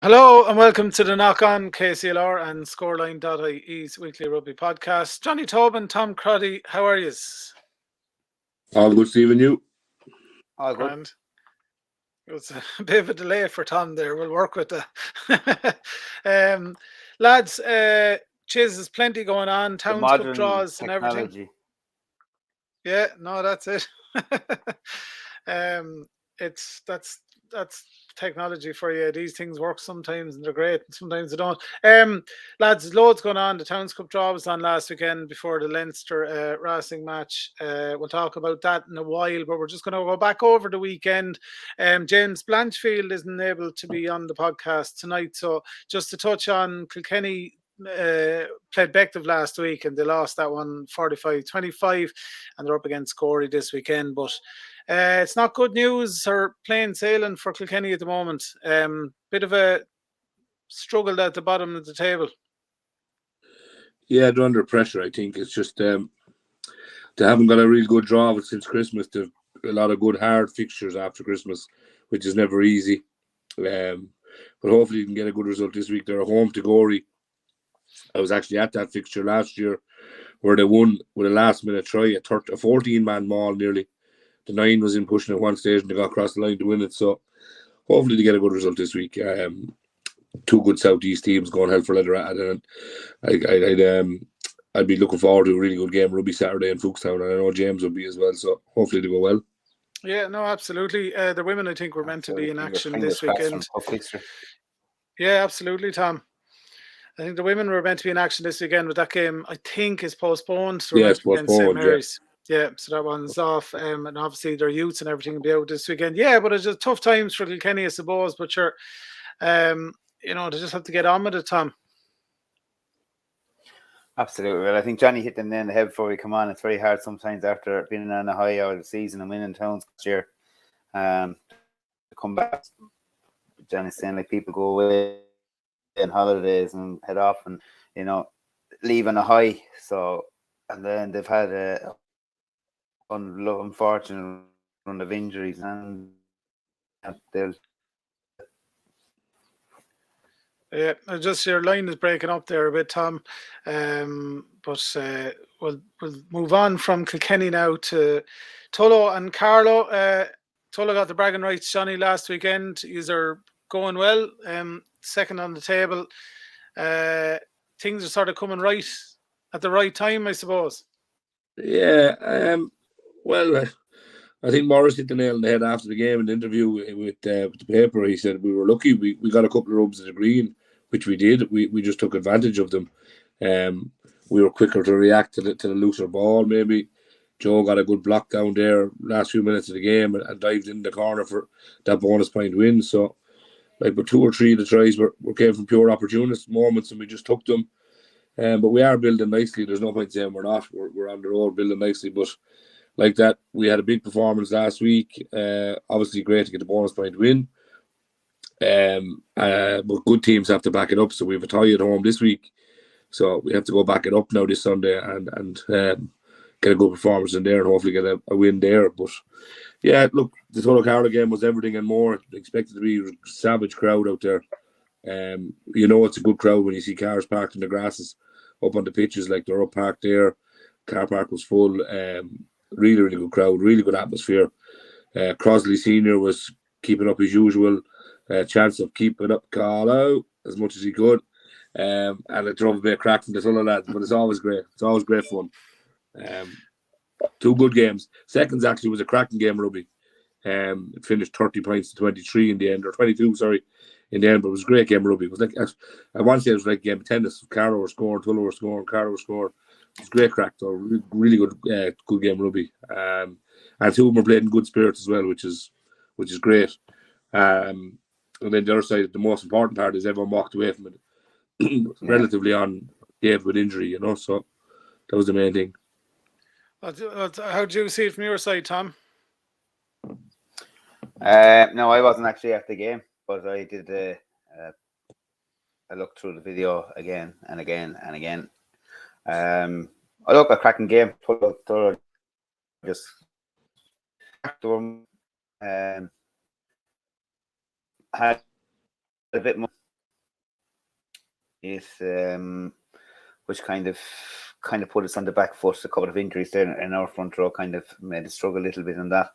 Hello and welcome to the Knock On KCLR and Scoreline.ie's weekly rugby podcast. Johnny Tobin, Tom Crotty, how are you? All good, Stephen. You? All good. And it was a bit of a delay for Tom there. We'll work with that. Lads, there's plenty going on. Towns Cup draws and everything. Yeah, no, that's it. That's technology for you. These things work sometimes and they're great and sometimes they don't. Lads, there's loads going on. The Towns Cup draw was on last weekend before the Leinster racing match. We'll talk about that in a while, but we're just going to go back over the weekend. James Blanchfield isn't able to be on the podcast tonight, so just to touch on Kilkenny played Bective last week and they lost that one 45-25 and they're up against Gorey this weekend, but it's not good news or plain sailing for Kilkenny at the moment. Bit of a struggle at the bottom of the table. Yeah, they're under pressure. I think it's just they haven't got a real good draw of it since Christmas. There's a lot of good hard fixtures after Christmas, which is never easy. But hopefully you can get a good result this week. They're at home to Gorey. I was actually at that fixture last year where they won with a last minute try, a 14-man maul nearly. The 9 was in pushing at one stage and they got across the line to win it. So hopefully they get a good result this week. Two good Southeast teams going hell for leather at it. And I'd be looking forward to a really good game rugby Saturday in Fookstown, and I know James will be as well. So hopefully they go well. Yeah, no, absolutely. The women, I think, were meant to be in action this weekend. Yeah, absolutely, Tom. I think the women were meant to be in action this weekend, but that game, I think, is postponed. So yeah, it's postponed. St. Mary's. Yeah, so that one's off. And obviously their youths and everything will be out this weekend. Yeah, but it's just tough times for Kilkenny, I suppose. But sure, they just have to get on with it, Tom. Absolutely. Well, I think Johnny hit them in the head before we come on. It's very hard sometimes after being on a high out of the season and winning Towns this year. To come back, Johnny's saying like people go away on holidays and head off and, leave on a high. So, and then they've had a unfortunate run of injuries and they'll. Yeah, just your line is breaking up there a bit, Tom. But we'll move on from Kilkenny now to Tullow and Carlow. Tullow got the bragging rights, Johnny, last weekend. These are going well. Second on the table. Things are sort of coming right at the right time, I suppose. Yeah. Well, I think Morris hit the nail on the head after the game in the interview with the paper. He said we were lucky. We got a couple of rubs of the green, which we did. We just took advantage of them. We were quicker to react to the looser ball. Maybe Joe got a good block down there last few minutes of the game and dived in the corner for that bonus point win. So, but 2 or 3 of the tries were came from pure opportunist moments, and we just took them. But we are building nicely. There's no point saying we're not. We're on the road building nicely, but. Like that, we had a big performance last week. Obviously, great to get the bonus point win. But good teams have to back it up. So we have a tie at home this week. So we have to go back it up now this Sunday and get a good performance in there and hopefully get a win there. But yeah, look, the Tullow Carlow game was everything and more. Expected to be a savage crowd out there. It's a good crowd when you see cars parked in the grasses up on the pitches, like they're up parked there. Car park was full. Really, really good crowd, really good atmosphere. Crosley Senior was keeping up his usual chance of keeping up Carlow as much as he could. And it drove a bit of crack from the Tullow lads, but it's always great. It's always great fun. 2 good games. Seconds actually was a cracking game of rugby. It finished 30 points to 23 in the end, or 22, sorry, in the end, but it was a great game of rugby. It was like, I want to say it was like a game of tennis. Carlow were scoring, Tullow were scoring, Carlow were scoring. It's great crack, though. Really good game of rugby. And 2 of them were playing in good spirits as well, which is great. And then the other side, the most important part is everyone walked away from it relatively unscathed with injury, so that was the main thing. How do you see it from your side, Tom? No, I wasn't actually at the game, but I did. I looked through the video again and again and again. I look a cracking game. Just had a bit more which kind of put us on the back foot. A couple of injuries there in our front row kind of made us struggle a little bit in that.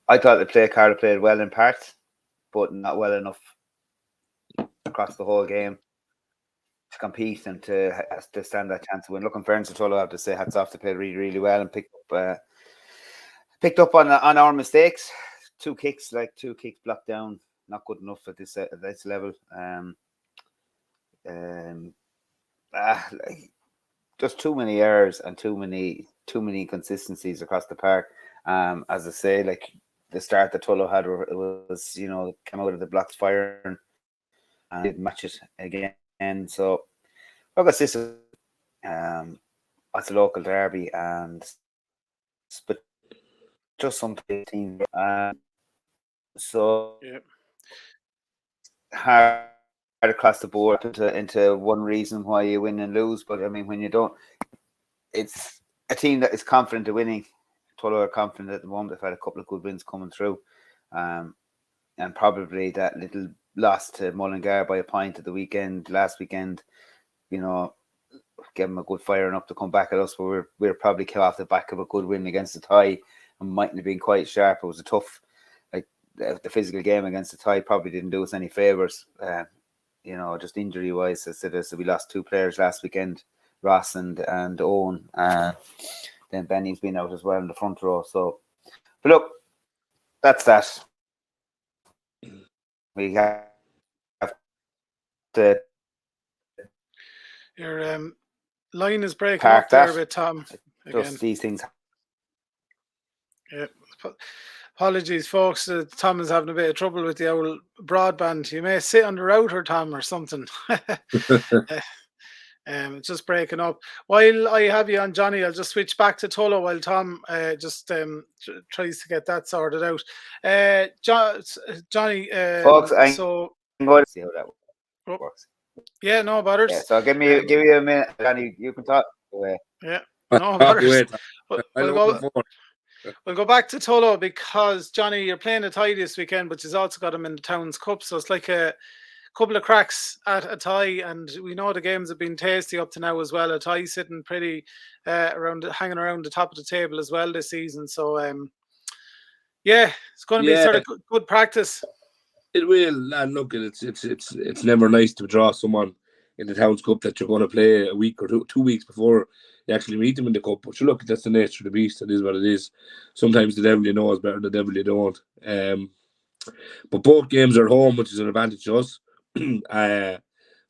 I thought Carlow played well in parts, but not well enough across the whole game to compete and to stand that chance to win. Looking fairness to Tullow, I have to say hats off. They played really, really well and picked up on our mistakes. Two kicks blocked down, not good enough at this level. Just too many errors and too many inconsistencies across the park. As I say, like the start that Tullow had was, came out of the blocks firing and didn't match it again. And so, I guess this is it's a local derby, but just some team. So hard across the board into one reason why you win and lose. But I mean, when you don't, it's a team that is confident of winning. Tullow are confident at the moment. They've had a couple of good wins coming through, and probably that little loss to Mullingar by a point at the last weekend, gave them a good firing up to come back at us. But we're probably came off the back of a good win against Athy and mightn't have been quite sharp. It was a tough, the physical game against Athy probably didn't do us any favours. Just injury wise, so we lost two players last weekend, Ross and Owen. Then Benny's been out as well in the front row. So, but look, that's that. We have to. Your line is breaking up there a bit, Tom. Just these things. Yeah. Apologies, folks. Tom is having a bit of trouble with the old broadband. You may sit on the router, Tom, or something. It's just breaking up. While I have you on, Johnny, I'll just switch back to Tullow while Tom just tries to get that sorted out. Johnny, folks, I'm going to see how that works. Yeah, no bothers. Yeah, so give you a minute, Johnny. You can talk away. Yeah, no bothers. We'll go back to Tullow because, Johnny, you're playing Athy this weekend, but you've also got him in the Towns Cup. So it's like a couple of cracks at Athy, and we know the games have been tasty up to now as well. Athy sitting pretty hanging around the top of the table as well this season. So, it's going to be sort of good practice. It will, and look, it's never nice to draw someone in the Towns Cup that you're going to play a week or 2 weeks before you actually meet them in the cup. But look, that's the nature of the beast. It is what it is. Sometimes the devil you know is better than the devil you don't. But both games are at home, which is an advantage to us. So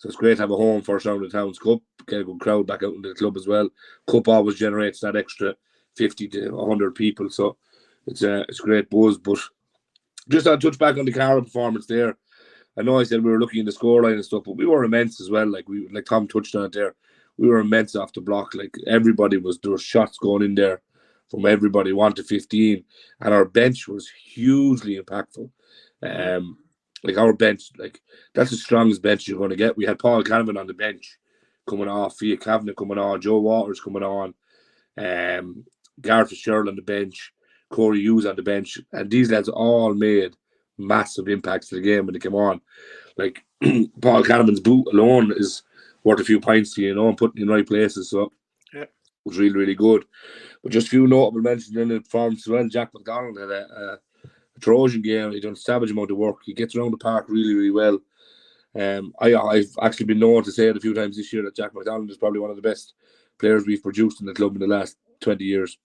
it's great to have a home first round of the Towns Cup. Get a good crowd back out into the club as well. Cup always generates that extra 50 to 100 people, so it's great buzz. But just to touch back on the Carlow performance there, I know I said we were looking in the scoreline and stuff, but we were immense as well. Like Tom touched on it there, we were immense off the block. Like there were shots going in there from everybody, 1 to 15, and our bench was hugely impactful. Like our bench, that's the strongest bench you're going to get. We had Paul Canavan on the bench coming off, Fia Kavanagh coming on, Joe Waters coming on, Gareth Fitzgerald on the bench, Corey Hughes on the bench, and these lads all made massive impacts to the game when they came on. Like Paul Canavan's boot alone is worth a few points to you, and putting in the right places. So it was really, really good. But just a few notable mentions in the performance as well. Jack McDonald had a Trojan game. He done a savage amount of work. He gets around the park really, really well. I've actually been known to say it a few times this year that Jack McDonald is probably one of the best players we've produced in the club in the last 20 years.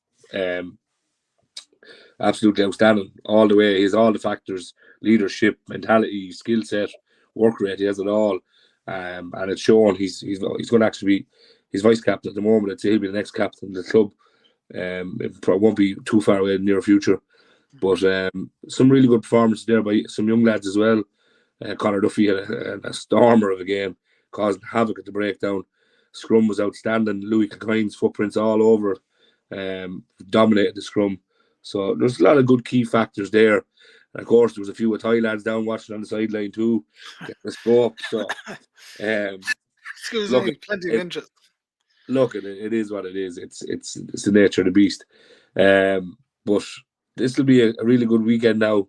Absolutely outstanding all the way. He has all the factors: leadership, mentality, skill set, work rate. He has it all, and it's shown. He's going to actually be his vice captain at the moment. I'd say he'll be the next captain of the club. It won't be too far away in the near future. But some really good performances there by some young lads as well. Conor Duffy had a stormer of a game, causing havoc at the breakdown. Scrum was outstanding. Louis Kilcoyne's footprints all over, dominated the scrum. So there's a lot of good key factors there. And of course, there was a few Athy lads down watching on the sideline too, getting the scope. So, excuse me, plenty of interest. Look, it is what it is. It's the nature of the beast. But this will be a really good weekend now.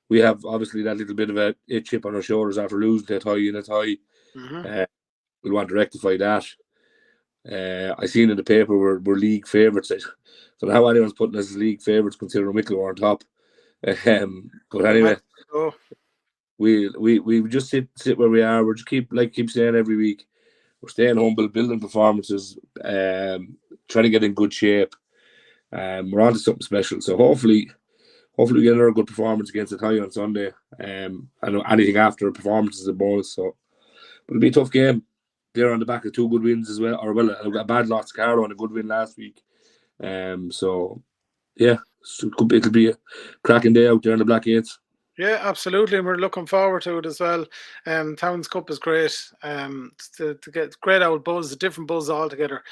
We have obviously that little bit of a chip on our shoulders after losing to Athy and Athy. we'll want to rectify that. I seen in the paper we're league favourites. I don't know how anyone's putting us as league favourites considering Wicklow are on top. But anyway, we just sit where we are. We're just keep saying every week, we're staying humble, building performances, trying to get in good shape. We're on to something special. So hopefully we get another good performance against Athy on Sunday. I know anything after a performance is a bonus. So, but it'll be a tough game. They're on the back of 2 good wins as well, or a bad loss to Carlow and a good win last week. So yeah, it'll be a cracking day out there in the Black Eights. Yeah, absolutely, and we're looking forward to it as well. Towns Cup is great. To get great old buzz, a different buzz altogether.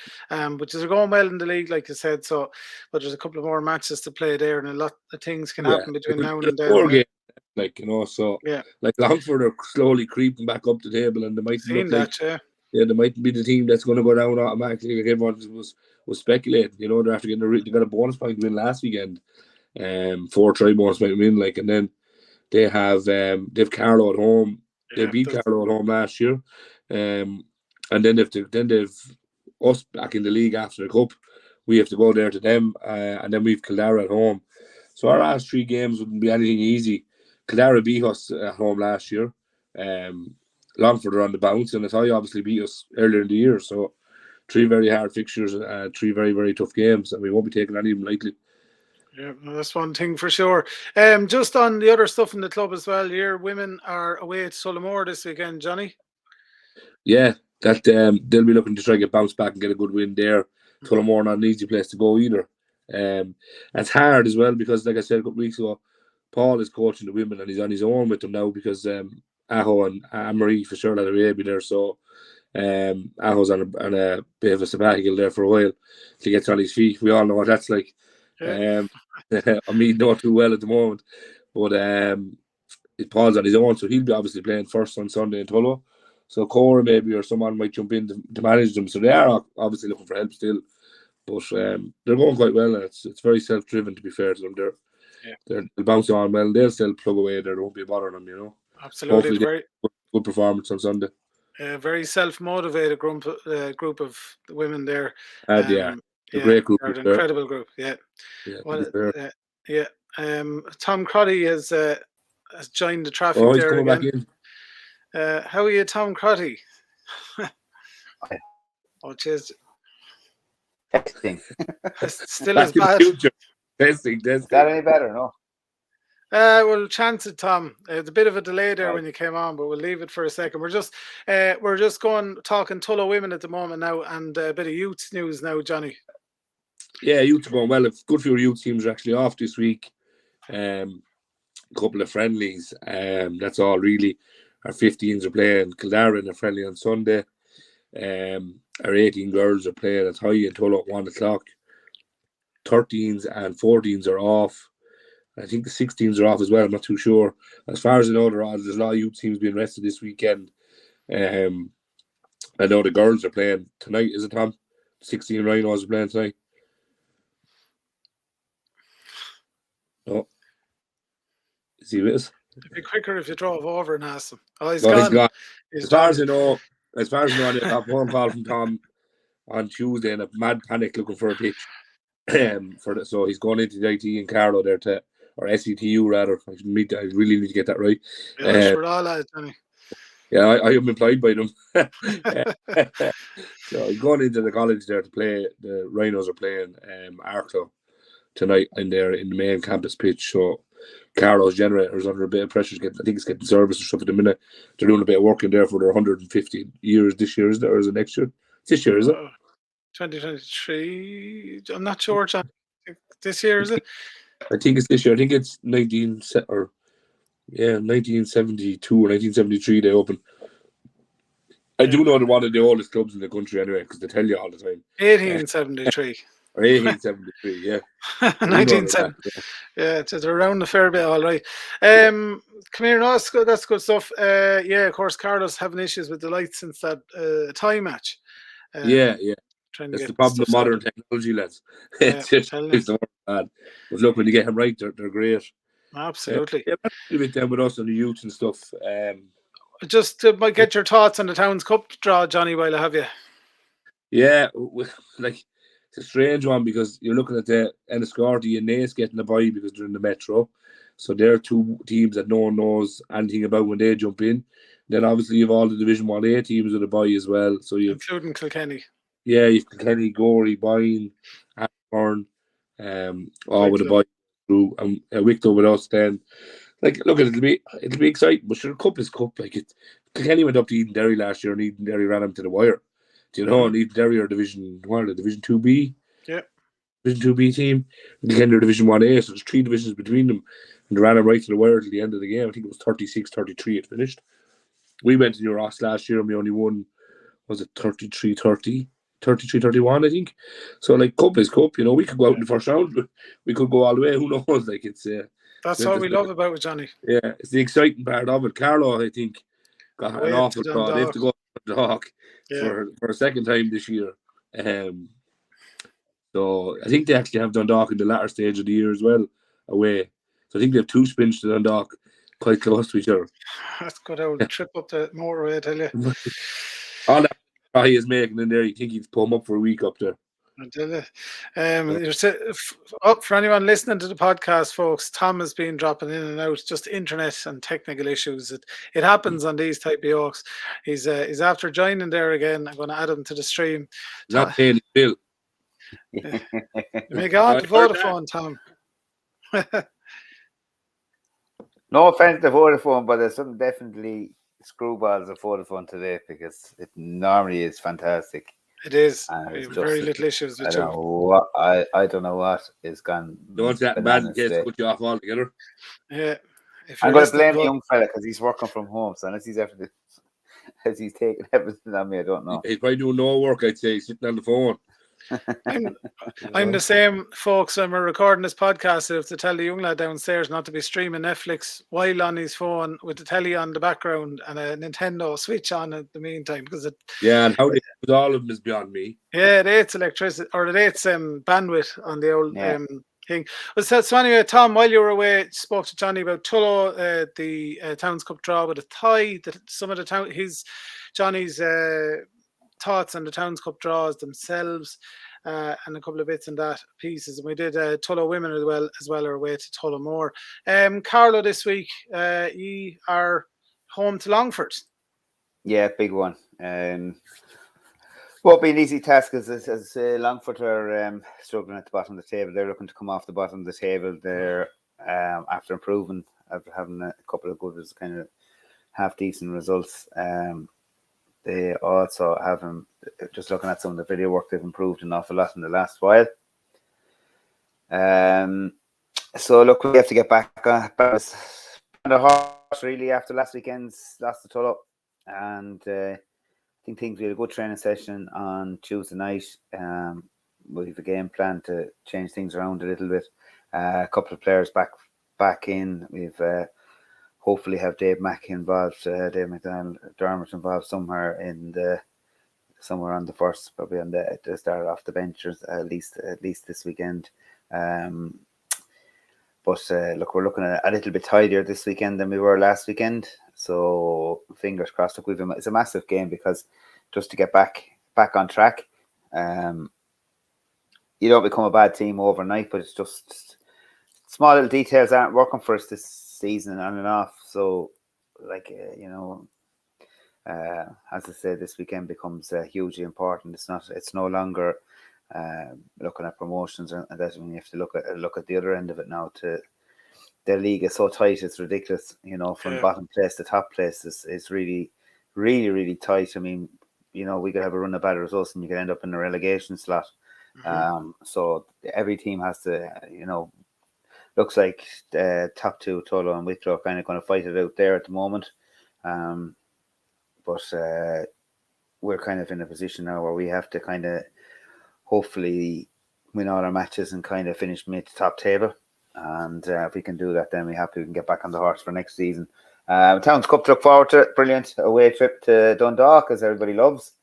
Which is going well in the league, like you said. So, but there's a couple of more matches to play there, and a lot of things can happen between now and then. So like Longford are slowly creeping back up the table, and they might they might be the team that's going to go down automatically. Like everyone was speculating. They're after getting they got a bonus point win last weekend. 4 try bonus point win, and then they have Carlow at home. They beat Carlow at home last year, and then they've us back in the league after the cup. We have to go there to them, and then we've Kildare at home. So our last 3 games wouldn't be anything easy. Kildare beat us at home last year. Longford are on the bounce, and Athy obviously beat us earlier in the year. So 3 very hard fixtures, 3 very, very tough games, and we won't be taking any of them lightly. Yeah, that's one thing for sure. Just on the other stuff in the club as well, your women are away at Tullamore this weekend, Johnny. Yeah, that they'll be looking to try to get bounced back and get a good win there. Tullamore not an easy place to go either. It's hard as well because, like I said a couple of weeks ago, Paul is coaching the women and he's on his own with them now because Aho and Anne-Marie for sure will be there. So Aho's on a bit of a sabbatical there for a while to get on his feet. We all know what that's like. I mean, not too well at the moment, but Paul's on his own, so he'll be obviously playing first on Sunday in Tullow. So Corey maybe or someone might jump in to manage them. So they are obviously looking for help still, but they're going quite well, and it's very self-driven to be fair to them. They'll bounce on well. They'll still plug away there. There won't be a bother on them, Absolutely, hopefully very good performance on Sunday. Very self-motivated group of women there. Great group. They're an incredible group. Tom Crotty has joined the traffic he's there coming again. Back in. How are you, Tom Crotty? Cheers. Testing. Still as bad. Testing. Is that any better? No. Well, chance it, Tom. It's a bit of a delay there when you came on, but we'll leave it for a second. We're just talking Tullow women at the moment now, and a bit of youth news now, Johnny. Yeah, youth are going well. A good few youth teams are actually off this week. A couple of friendlies. That's all really. Our 15s are playing Kildare in a friendly on Sunday. Our 18 girls are playing at Athy and Tullow at 1 o'clock. 13s and 14s are off. I think the 16s are off as well. I'm not too sure. As far as I know, there's a lot of youth teams being rested this weekend. I know the girls are playing tonight, is it, Tom? 16 Rhinos are playing tonight. No. Is he with us? It'd be quicker if you drove over and asked him. Oh, he's gone. gone. As far as I know, I got a phone call from Tom on Tuesday in a mad panic looking for a pitch. So he's going into the IT in Carlow there or SETU rather. I really need to get that right. Yeah, we're all at, Johnny. Yeah, I am employed by them. So he's going into the college there to play. The Rhinos are playing Arklow tonight in the main campus pitch. So Carlow's generators under a bit of pressure. I think it's getting service and stuff at the minute. They're doing a bit of work in there for their 150 years this year, is it? Or is it next year? It's this year, is it? 2023. I'm not sure, John. This year, is it? I think it's this year. I think it's 1972 or 1973 they opened. I do know they're one of the oldest clubs in the country anyway, because they tell you all the time. 1873. Or 1873, yeah. 1970. Yeah, it's around a fair bit, all right. Come here, no, that's good stuff. Of course, Carlow's having issues with the lights since that Thai match. That's the problem with modern technology, lads. It's the bad. But look, when you get them right, they're great. Absolutely. With them with us and the youth and stuff. just might get your thoughts on the Towns Cup draw, Johnny, while I have you. Yeah, like it's a strange one because you're looking at the Enniscorthy and Naas getting a bye because they're in the Metro. So they're two teams that no one knows anything about when they jump in. Then obviously you have all the Division 1A teams with a bye as well. So including Kilkenny. Yeah, you've Kilkenny, Gorey, Byrne, Byrne, all with a bye through, and Wicklow with us. Then, like, look, it'll be exciting. But sure, cup is cup. Like Kilkenny went up to Eden Derry last year, and Eden Derry ran them to the wire. Do you know? And Eden Derry are Division 2B. Yeah. Division 2B team. Kilkenny are Division 1A, so there's 3 divisions between them, and they ran them right to the wire till the end of the game. I think it was 36-33 it finished. We went to New Ross last year, and we only won. Was it 33-30? 33-31, I think. So, like, cup is cup. You know, we could go out in the first round. We could go all the way. Who knows? Like, it's that's what we love about it, Johnny. Yeah, it's the exciting part of it. Carlow, I think, got an awful draw. They have to go to Dundalk for a second time this year. So I think they actually have Dundalk in the latter stage of the year as well, away. So I think they have 2 spins to Dundalk, quite close to each other. That's good old trip up the motorway, I tell you. All that he is making in there, you think he'd pull him up for a week up there. I tell you. Up for anyone listening to the podcast, folks, Tom has been dropping in and out, just internet and technical issues. It happens on these type of yokes. He's after joining there again. I'm going to add him to the stream. Not paying his bill. You may go on to Vodafone, Tom. No offense to Vodafone, but there's some definitely screwballs of Vodafone today because it normally is fantastic. It is. We have very little issues with I don't know what is gone. Don't that bad case put you off altogether. Yeah. I'm going to blame the young fella because he's working from home. So unless he's as he's taking everything on me, I don't know. He's probably doing no work, I'd say, sitting on the phone. I'm the same, folks. When we're recording this podcast, I have to tell the young lad downstairs not to be streaming Netflix while on his phone with the telly on the background and a Nintendo Switch on at the meantime because and how they put all of them is beyond me. Yeah, it hates electricity or it hates bandwidth on the old thing. So anyway, Tom, while you were away, spoke to Johnny about Tullow, the Towns Cup draw with a tie. That some of the Johnny's thoughts on the Towns Cup draws themselves, and a couple of bits and that pieces. And we did Tullow women as well our way to Tullamore. Carlow this week, you are home to Longford. Yeah, big one. Won't be an easy task as Longford are struggling at the bottom of the table. They're looking to come off the bottom of the table. They're after improving, after having a couple of good, kind of half decent results. They also have just looking at some of the video work, they've improved an awful lot in the last while. So look, we have to get back on the horse really after last weekend's loss to Tullow, and I think we had a good training session on Tuesday night. We have a game plan to change things around a little bit. A couple of players back in. We've hopefully have Dave Mackey involved, Dave McDermott involved somewhere somewhere on the first, probably on the start off the benches at least this weekend. But look, we're looking at a little bit tidier this weekend than we were last weekend. So fingers crossed. Look, it's a massive game because just to get back on track. You don't become a bad team overnight, but it's just small little details aren't working for us this season on and off. So, like as I said, this weekend becomes hugely important. It's no longer looking at promotions and that. When you have to look at the other end of it now. The league is so tight, it's ridiculous. From bottom place to top place is really, really, really tight. I mean, we could have a run of bad results and you could end up in a relegation slot. Mm-hmm. So every team has to, looks like top two, Tullow and Wicklow, are kind of going to fight it out there at the moment. But we're kind of in a position now where we have to kind of hopefully win all our matches and kind of finish mid to top table. And if we can do that, then we're happy we can get back on the horse for next season. Towns Cup to look forward to. Brilliant away trip to Dundalk, as everybody loves.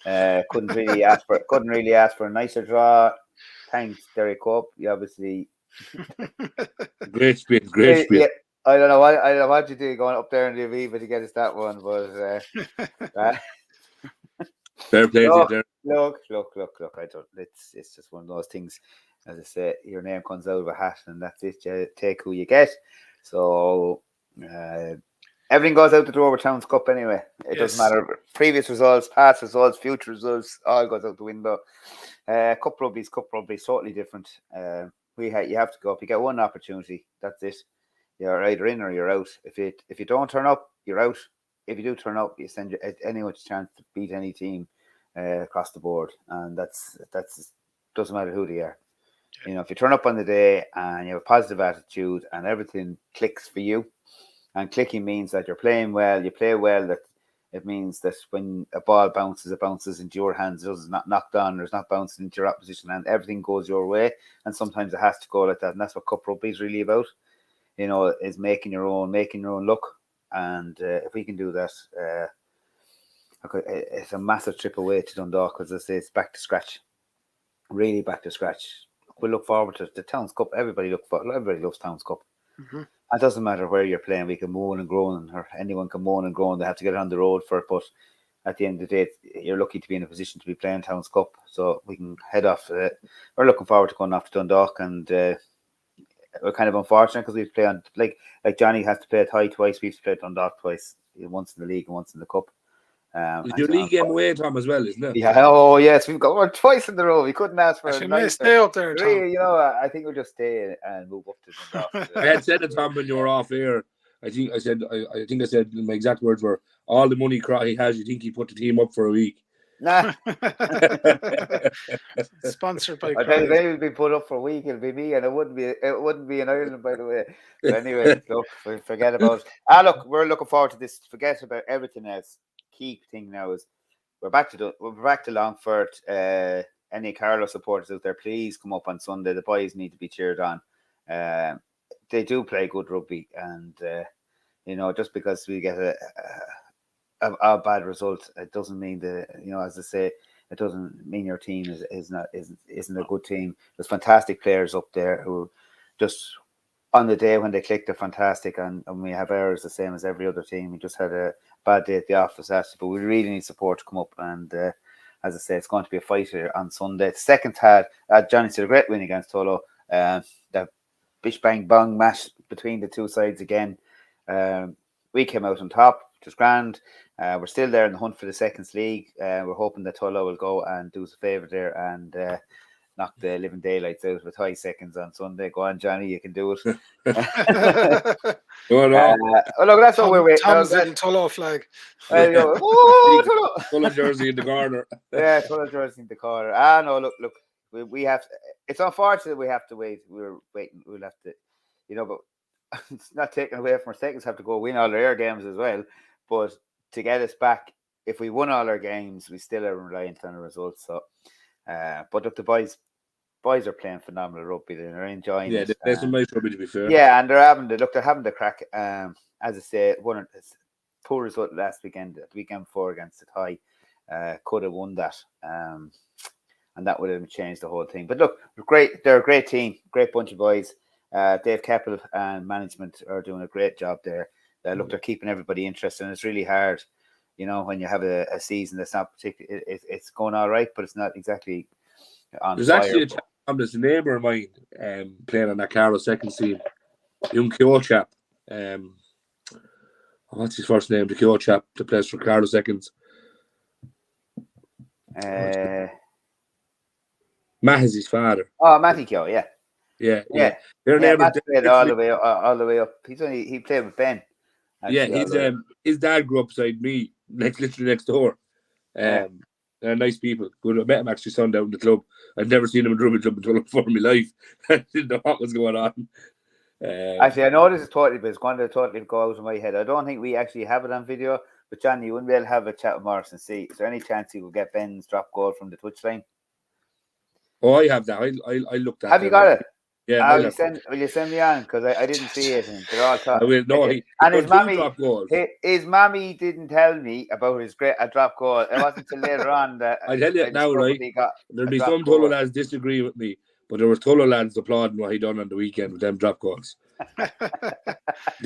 Couldn't really ask for a nicer draw. Thanks, Derek Cope. You obviously great spin. I don't know what you do going up there in the Aviva to get us that one, but Fair play to you there. Look. I don't. It's just one of those things. As I say, your name comes out of a hat, and that's it. You take who you get. So everything goes out the door with Towns Cup anyway. It doesn't matter. Previous results, past results, future results, all goes out the window. Cup rugby's totally different. You have to go up. You get one opportunity. That's it. You're either in or you're out. If you don't turn up, you're out. If you do turn up, you send anyone's chance to beat any team across the board, and that's doesn't matter who they are. You know, if you turn up on the day and you have a positive attitude and everything clicks for you, and clicking means that you're playing well, you play well. That it means that when a ball bounces, it bounces into your hands. It's not knocked on, or it's not bouncing into your opposition, and everything goes your way. And sometimes it has to go like that, and that's what cup rugby is really about. You know, is making your own look. And if we can do that, it's a massive trip away to Dundalk, because I say it's back to scratch, really back to scratch. We look forward to the Towns Cup. Everybody loves Towns Cup. Mm-hmm. It doesn't matter where you're playing. We can moan and groan, or anyone can moan and groan. They have to get on the road for it. But at the end of the day, you're lucky to be in a position to be playing Towns Cup. So we can head off. We're looking forward to going off to Dundalk, and we're kind of unfortunate because we play on like Johnny has to play at Athy twice. We have to play at Dundalk twice. Once in the league and once in the cup. Your league game away, Tom, as well, isn't it? Yeah. Oh, yes. We've got one twice in the row. We couldn't ask for a nice stay up there, Tom. Really, you know, I think we'll just stay and move up to Dundalk. I had said it, Tom, when you were off air. I think I said my exact words were, all the money Crotty has, you think he put the team up for a week? Nah. Sponsored by Crotty. I tell you, they will be put up for a week. It'll be me, and it wouldn't be in Ireland, by the way. But anyway, look, forget about it. Look, we're looking forward to this. Forget about everything else. Key thing now is we're back to Longford. Any Carlow supporters out there, please come up on Sunday. The boys need to be cheered on. They do play good rugby, and you know, just because we get a bad result, it doesn't mean that, you know, as I say, it doesn't mean your team isn't a good team. There's fantastic players up there who just on the day when they click, they're fantastic, and we have errors the same as every other team. We just had a bad day at the office after, but we really need support to come up, and as I say, it's going to be a fight here on Sunday. The second had Johnny did a great win against Tullow. That bish bang bong match between the two sides again. We came out on top, which was grand. We're still there in the hunt for the seconds league. We're hoping that Tullow will go and do us a favour there and knock the living daylights out with high seconds on Sunday. Go on, Johnny, you can do it. Look, that's what we're waiting. Tom's little Tullow flag. Tullow jersey in the corner. Yeah, Tullow jersey in the corner. No, look, we have to, it's unfortunate we have to wait. We're waiting. We'll have to, you know, but it's not taken away from our seconds. Have to go win all their games as well. But to get us back, if we won all our games, we still are reliant on the results. So, but look, the boys are playing phenomenal rugby. They're enjoying it. Yeah, there's some nice rugby, to be fair. Yeah, and they're having the crack. As I say, one poor result last weekend, the weekend before against Athy, could have won that, and that would have changed the whole thing. But look, great. They're a great team, great bunch of boys. Dave Keppel and management are doing a great job there. Look, they're keeping everybody interested, and it's really hard, you know, when you have a season that's not particularly. It's going all right, but it's not exactly on There's fire. Actually there's a neighbour of mine playing on that Carlow second team, young Kyo chap. What's his first name? The Kyo chap that plays for Carlow seconds. Matt is his father. Oh, Matty Kyo, yeah. Their neighbours played all the way up. He played with Ben. His dad grew up beside me, literally next door. They're nice people. Good. I met him actually Sunday down in the club. I'd never seen him in rugby club before in my life. I didn't know what was going on. Actually, I know this is totally, but it's going to totally go out of my head. I don't think we actually have it on video. But Johnny, you wouldn't be able to have a chat with Morris and see. Is there any chance he will get Ben's drop goal from the touchline? Oh, I have that. I looked at. Have you got it? Yeah. Will you send me on? Because I didn't see it. And they're all talking. I will. No, his mommy didn't tell me about his great drop goal. It wasn't until later on that I tell you now, right? There'll be some Tullow lads disagree with me, but there were Tullow lads applauding what he done on the weekend with them drop goals.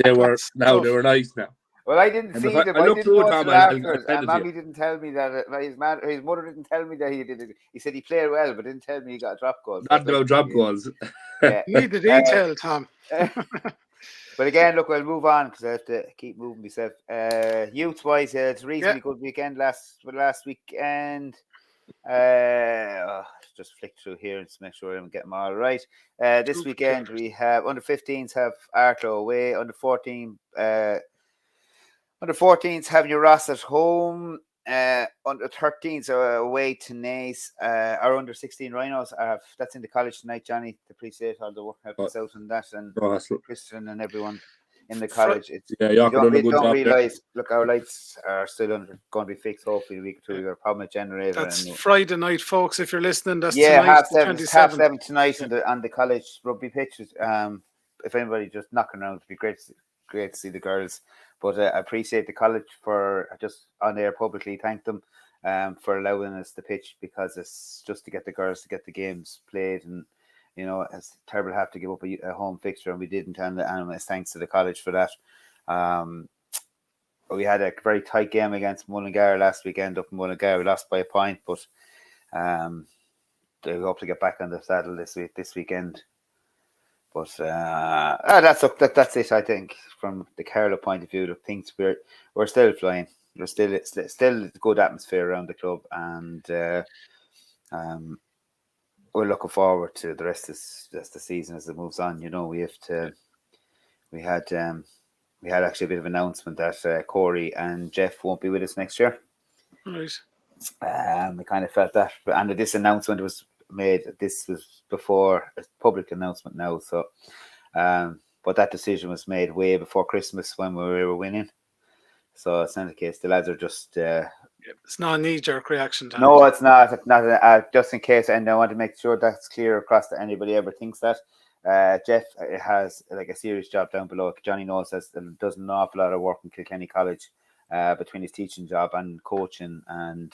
They were That's tough. they were nice now. Well, I didn't And see if them. I I look didn't through it, know Tom, until I'll afterwards. send it And to you. Mammy didn't tell me that his mother didn't tell me that he did it. He said he played well, but didn't tell me he got a drop goal. Not no drop goals. Yeah. Need the detail, Tom. But again, look, we'll move on because I have to keep moving myself. Youth-wise, it's a reasonably good weekend last weekend. Just flick through here and just make sure I'm getting them all right. This weekend we have under 15s have Carlow away, under 14s have New Ross at home. Under 13s are away to Naas. Our under 16 Rhinos that's in the college tonight, Johnny. To appreciate all the work helping out on that, and Christian and everyone in the college. Don't realise. Look, our lights are still going to be fixed. Hopefully, a week or two. We got a problem with generator. That's Friday night, folks. If you're listening, that's tonight, half 7 tonight on the college rugby pitches. If anybody just knocking around, it'd be great to see the girls. But I appreciate the college for just on air publicly thank them for allowing us to pitch, because it's just to get the girls to get the games played, and you know it's terrible to have to give up a home fixture, and we didn't, and it's thanks to the college for that. We had a very tight game against Mullingar last weekend up in Mullingar. We lost by a point, but they hope to get back on the saddle this weekend. But that's it. I think from the Carlow point of view, look, things we're still flying. There's still a good atmosphere around the club, and we're looking forward to the rest of the season as it moves on. You know, we had actually a bit of an announcement that Gorey and Jeff won't be with us next year. Right. We kind of felt that, and this announcement was made. This was before a public announcement now, so but that decision was made way before Christmas when we were winning. So it's not the case. The lads are just it's not a knee-jerk reaction, Tom. No, it's not. It's not just in case, and I want to make sure that's clear across to anybody ever thinks that. Jeff has like a serious job down below. Johnny knows does an awful lot of work in Kilkenny College between his teaching job and coaching, and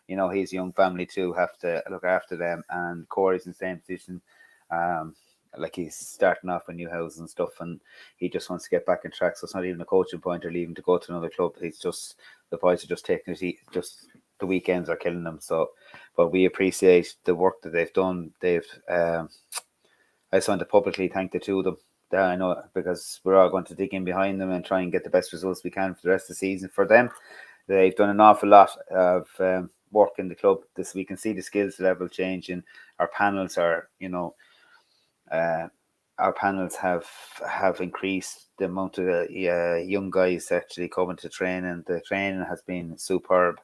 you know, his young family too have to look after them, and Corey's in the same position. Like he's starting off a new house and stuff, and he just wants to get back in track. So it's not even a coaching point or leaving to go to another club. It's just the boys are just taking it. Just the weekends are killing them. So, but we appreciate the work that they've done. I just want to publicly thank the two of them. I know, because we're all going to dig in behind them and try and get the best results we can for the rest of the season for them. They've done an awful lot of work in the club. We can see the skills level changing. Our panels are, you know, our panels have increased the amount of young guys actually coming to training. The training has been superb,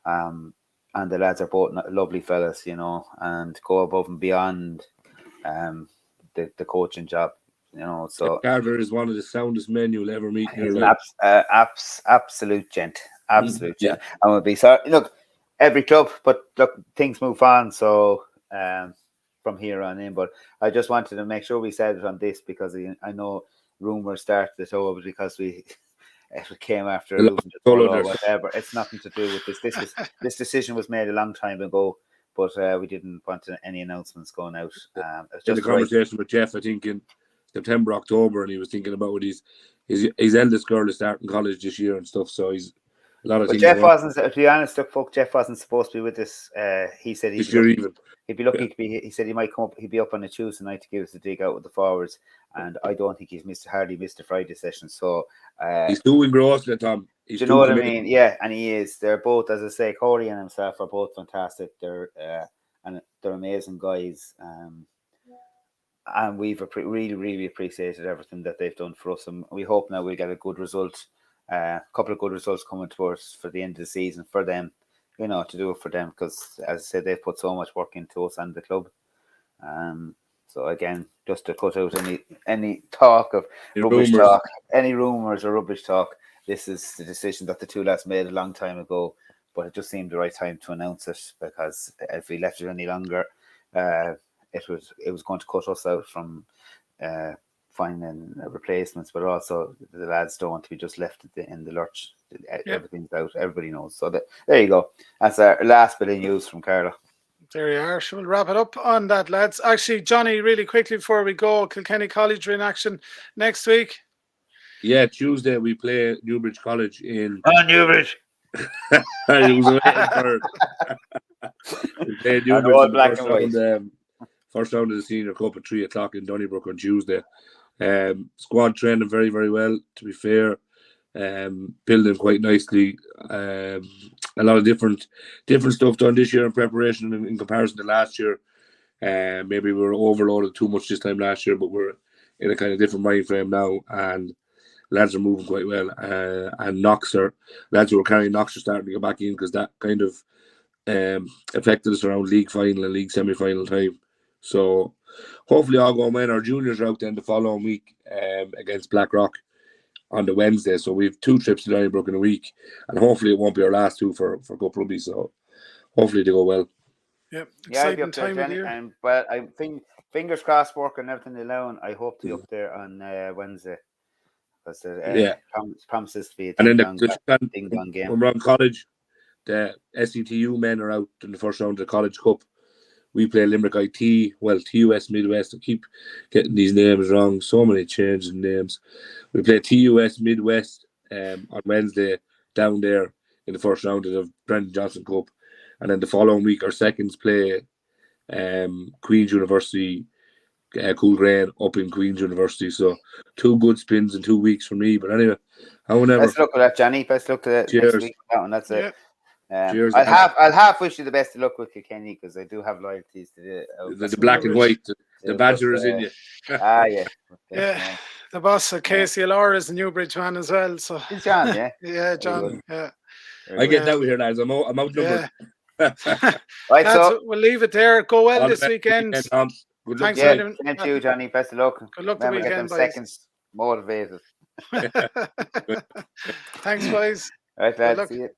and the lads are both lovely fellas, you know, and go above and beyond the coaching job, you know. So Carver is one of the soundest men you'll ever meet in your life. Absolute gent. And we'll be sorry. Look, every club, but look, things move on. So from here on in, but I just wanted to make sure we said it on this, because I know rumors started it over because it came after losing the Tullow or whatever. It's nothing to do with this. This decision was made a long time ago, but we didn't want any announcements going out. It's just the conversation with Jeff, I think in September, October, and he was thinking about his eldest girl is starting college this year and stuff. So he's a lot of things. Jeff wasn't, to be honest, Jeff wasn't supposed to be with us. He said he'd be lucky to be. He said he might come up. He'd be up on a Tuesday night to give us a dig out with the forwards, and I don't think he's hardly missed a Friday session. So he's doing gross, Tom. Do you know what I mean? Yeah, and he is. They're both, as I say, Gorey and himself are both fantastic. They're amazing guys. And we've really appreciated everything that they've done for us, and we hope now we'll get a good result, a couple of good results coming towards for the end of the season for them, you know, to do it for them, because as I said, they've put so much work into us and the club. So again, just to cut out any talk of rubbish talk, any rumours or rubbish talk, this is the decision that the two lads made a long time ago, but it just seemed the right time to announce it, because if we left it any longer, it was going to cut us out from finding replacements, but also the lads don't want to be just left in the lurch. Everything's out. Everybody knows. So there you go. That's our last bit of news from Carlow. There you are. We'll wrap it up on that, lads. Actually, Johnny, really quickly before we go, Kilkenny College are in action next week. Yeah, Tuesday we play Newbridge College in. Oh, Newbridge. I was waiting for. We play Newbridge in the first round of the Senior Cup at 3:00 in Donnybrook on Tuesday. Squad training very, very well, to be fair. Building quite nicely. A lot of different stuff done this year in preparation in comparison to last year. Maybe we were overloaded too much this time last year, but we're in a kind of different mind frame now, and lads are moving quite well. And lads who were carrying knocks are starting to get back in, because that kind of affected us around league final and league semi-final time. So hopefully all going well. Our juniors are out then the following week against Blackrock on the Wednesday. So we have 2 trips to Donnybrook in a week, and hopefully it won't be our last 2 for Cup Rugby. So hopefully they go well. Yep. Yeah, I'll be up there, Jenny. And well, I think fingers crossed, working everything alone. I hope to be up there on Wednesday. Because promises to be a ding dong game. When we're on college, the SETU men are out in the first round of the College Cup. We play Limerick IT, TUS Midwest. I keep getting these names wrong. So many changes in names. We play TUS Midwest on Wednesday down there in the first round of the Brendan Johnson Cup. And then the following week, our seconds play Queen's University, Coolgrain up in Queen's University. So 2 good spins in 2 weeks for me. But anyway, best luck with that, Johnny. Best luck to that next week. That one. That's it. Cheers. I'll half wish you the best of luck with Kilkenny, because I do have loyalties to the black and white. The Badger is in you. Yeah. Yeah. The boss at KCLR is a Newbridge man as well. So it's John, yeah. Yeah, John. Yeah. I get that here, lads. I'm outnumbered. Right, so we'll leave it there. Go well this weekend. Good luck. Thanks, thank you, Johnny. Best of luck. Good luck the weekend, get them boys. Seconds motivated. Thanks, boys. Right, lads. See you.